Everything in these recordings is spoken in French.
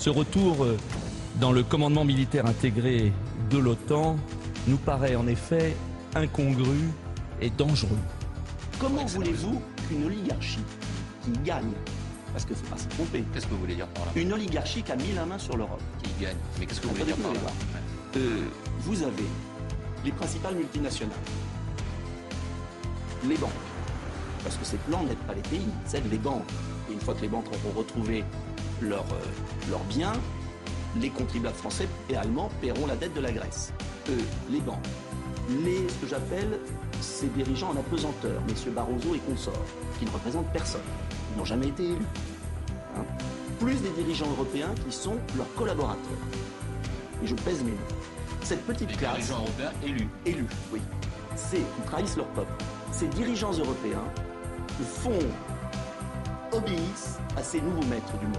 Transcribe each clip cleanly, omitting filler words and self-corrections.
Ce retour dans le commandement militaire intégré de l'OTAN nous paraît en effet incongru et dangereux. Comment voulez-vous qu'une oligarchie qui gagne, parce qu'il ne faut pas se tromper, Qu'est-ce que vous voulez dire par là? une oligarchie qui a mis la main sur l'Europe, Qui gagne? Mais qu'est-ce que vous voulez dire par là? vous avez les principales multinationales, les banques, parce que ces plans n'aident pas les pays, c'est les banques. Et une fois que les banques auront retrouvé leurs biens, les contribuables français et allemands paieront la dette de la Grèce. Les banques, ce que j'appelle ces dirigeants en apesanteur, messieurs Barroso et consorts, qui ne représentent personne, ils n'ont jamais été élus. Hein. Plus des dirigeants européens qui sont leurs collaborateurs. Et je pèse mes mots. Cette petite Les classe... dirigeants européens élus. Oui. Ils trahissent leur peuple. Ces dirigeants européens obéissent à ces nouveaux maîtres du monde,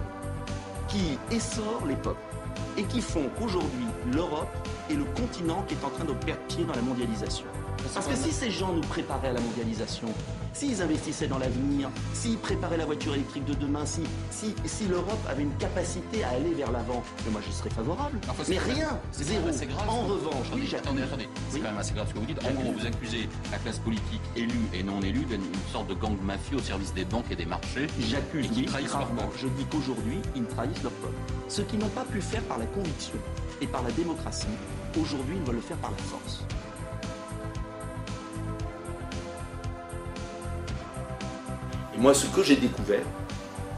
qui essorent les peuples et qui font qu'aujourd'hui, l'Europe est le continent qui est en train de perdre pied dans la mondialisation. Parce que si ces gens nous préparaient à la mondialisation, s'ils investissaient dans l'avenir, s'ils préparaient la voiture électrique de demain, si l'Europe avait une capacité à aller vers l'avant, moi j'y serais favorable. Enfin, mais rien, zéro. Grave, en revanche, attendez, c'est oui. quand même assez grave ce que vous dites. En gros, vous accusez la classe politique élue et non élue d'une sorte de gang mafieux au service des banques et des marchés. J'accuse, et qui trahissent leur gravement. peuple. Je dis qu'aujourd'hui, ils trahissent leur peuple. Ce qu'ils n'ont pas pu faire par la conviction et par la démocratie, aujourd'hui, ils veulent le faire par la force. Et moi, ce que j'ai découvert,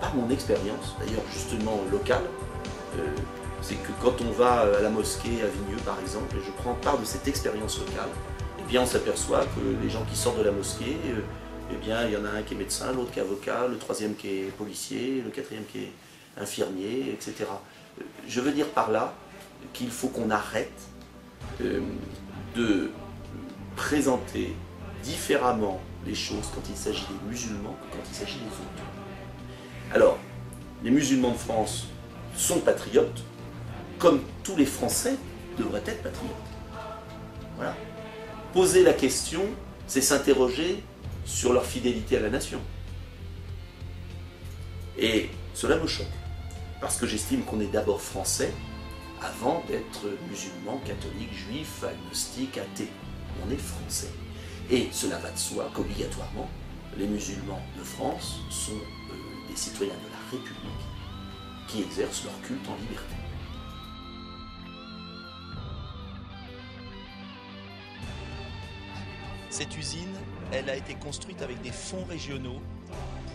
par mon expérience, d'ailleurs justement locale, c'est que quand on va à la mosquée à Vigneux, par exemple, et je prends part de cette expérience locale, eh bien, on s'aperçoit que les gens qui sortent de la mosquée, eh bien, il y en a un qui est médecin, l'autre qui est avocat, le troisième qui est policier, le quatrième qui est infirmier, etc. Je veux dire par là qu'il faut qu'on arrête de présenter différemment les choses quand il s'agit des musulmans que quand il s'agit des autres. Alors, les musulmans de France sont patriotes, comme tous les Français devraient être patriotes. Voilà. Poser la question, c'est s'interroger sur leur fidélité à la nation. Et cela me choque, parce que j'estime qu'on est d'abord français avant d'être musulman, catholique, juif, agnostique, athée. On est français. Et cela va de soi qu'obligatoirement, les musulmans de France sont des citoyens de la République qui exercent leur culte en liberté. Cette usine, elle a été construite avec des fonds régionaux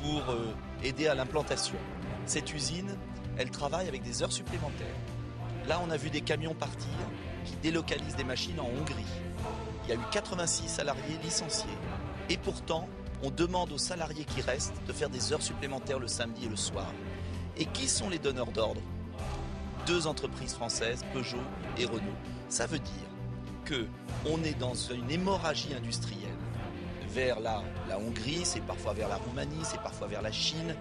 pour aider à l'implantation. Cette usine, elle travaille avec des heures supplémentaires. Là, on a vu des camions partir qui délocalisent des machines en Hongrie. Il y a eu 86 salariés licenciés. Et pourtant, on demande aux salariés qui restent de faire des heures supplémentaires le samedi et le soir. Et qui sont les donneurs d'ordre? 2 entreprises françaises, Peugeot et Renault. Ça veut dire qu'on est dans une hémorragie industrielle vers la Hongrie, c'est parfois vers la Roumanie, c'est parfois vers la Chine.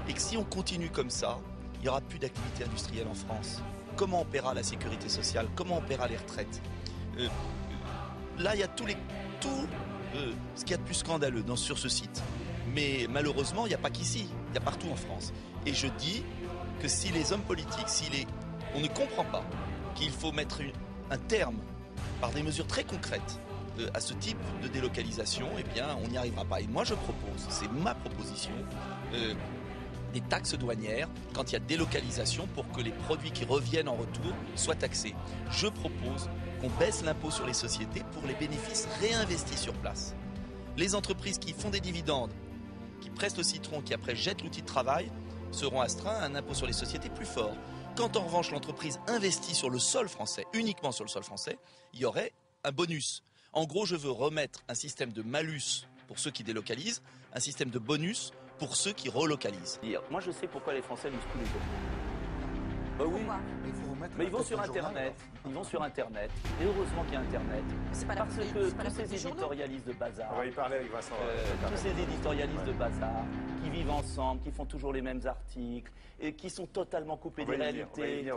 Et que si on continue comme ça, il n'y aura plus d'activité industrielle en France. Comment on paiera la sécurité sociale? Comment on paiera les retraites? Là, il y a tout ce qu'il y a de plus scandaleux sur ce site. Mais malheureusement, il n'y a pas qu'ici, il y a partout en France. Et je dis que si les hommes politiques, on ne comprend pas qu'il faut mettre un terme par des mesures très concrètes à ce type de délocalisation, eh bien, on n'y arrivera pas. Et moi, je propose, c'est ma proposition, des taxes douanières quand il y a délocalisation pour que les produits qui reviennent en retour soient taxés. Je propose qu'on baisse l'impôt sur les sociétés pour les bénéfices réinvestis sur place. Les entreprises qui font des dividendes, qui pressent le citron, qui après jettent l'outil de travail, seront astreints à un impôt sur les sociétés plus fort. Quand en revanche l'entreprise investit sur le sol français, uniquement sur le sol français, il y aurait un bonus. En gros, je veux remettre un système de malus pour ceux qui délocalisent, un système de bonus pour ceux qui relocalisent. Moi, je sais pourquoi les Français lisent tous les jours. Bah oui. Mais vous Mais ils vont sur Internet, ils vont sur Internet, et heureusement qu'il y a Internet, parce que tous ces éditorialistes de bazar, On va y parler avec Vincent. tous ces éditorialistes de bazar, qui vivent ensemble, qui font toujours les mêmes articles, et qui sont totalement coupés des réalités,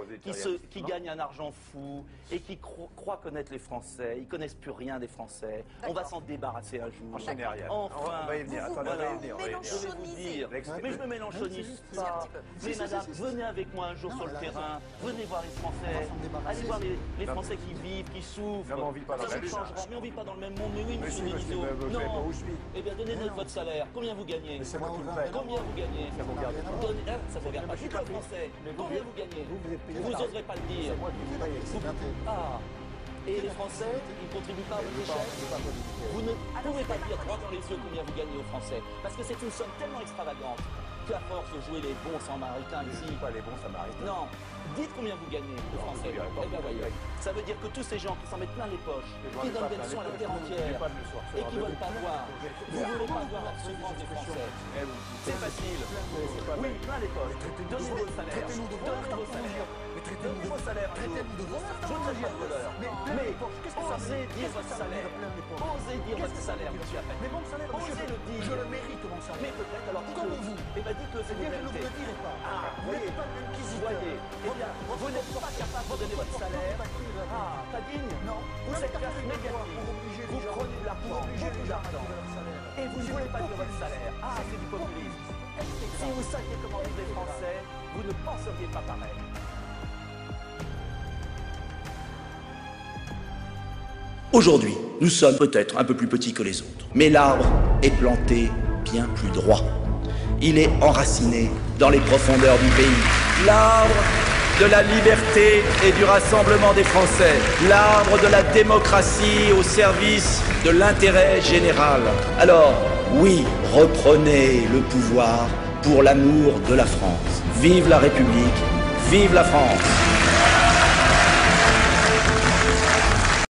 qui gagnent un argent fou, et qui croient connaître les Français, ils connaissent plus rien des Français. On va s'en débarrasser un jour. Enchaînez, Ariane. Enfin, on va y venir. Attendez, on va y venir. je vais vous dire, mais je me mélanchonise pas. Mais madame, venez avec moi un jour sur le terrain, venez voir les Français, allez voir les Français qui vivent, qui souffrent. Non, mais on vit pas dans Ça le même changera. monde. Mais on vit pas dans le même monde. Mais oui, monsieur Monsieur, Denisot. vous savez pas où je suis. Eh bien, donnez-nous votre salaire. Combien vous gagnez? Mais c'est moi qui le paye. Combien vous gagnez? Ça vous regarde pas. Donnez- hein, ça vous regarde pas. Dites-le aux Français. Combien vous gagnez? Vous n'oserez pas le dire. C'est moi qui vous paye. Ah. Et les Français, ils ne contribuent pas à votre échelle? Vous ne pouvez pas dire droit dans les yeux combien vous gagnez aux Français. Parce que c'est une somme tellement extravagante qu'à force de jouer les bons samaritains ici. Pas les bons samaritains. Non, dites combien vous gagnez aux Français. vous direz pas, Eh bien, vous voyez. direz. Ça veut dire que tous ces gens qui s'en mettent plein les poches, qui donnent des leçons à la terre entière, pas de leçons. et qui ne veulent pas voir, vous ne voulez pas voir la souffrance des Français. C'est facile. Oui, plein les poches. Donnez vos salaires. Donnez vos salaires. Donnez vos salaires. Je ne suis pas voleur. Mais osez dire votre salaire. Osez dire votre salaire, monsieur Appel. Mais mon salaire, monsieur, Osez le dire. je le mérite, mon salaire. Mais peut-être alors Comme dites-le. vous. Eh bien dites-le, c'est Bien, je ne vérité. vous le dirai pas. Ah, Vous voyez. n'êtes pas l'inquisiteur. Voyez. Eh bien, vous n'êtes pas capable de donner votre salaire. Ah, pas digne. Non. Vous êtes classe négative. Vous prenez de l'argent, beaucoup d'argent. Et vous ne voulez pas dire votre salaire. Ah, c'est du populisme. Si vous saviez comment vivent les Français, vous ne penseriez pas pareil. Aujourd'hui, nous sommes peut-être un peu plus petits que les autres, mais l'arbre est planté bien plus droit. Il est enraciné dans les profondeurs du pays. L'arbre de la liberté et du rassemblement des Français. L'arbre de la démocratie au service de l'intérêt général. Alors, oui, reprenez le pouvoir pour l'amour de la France. Vive la République, vive la France!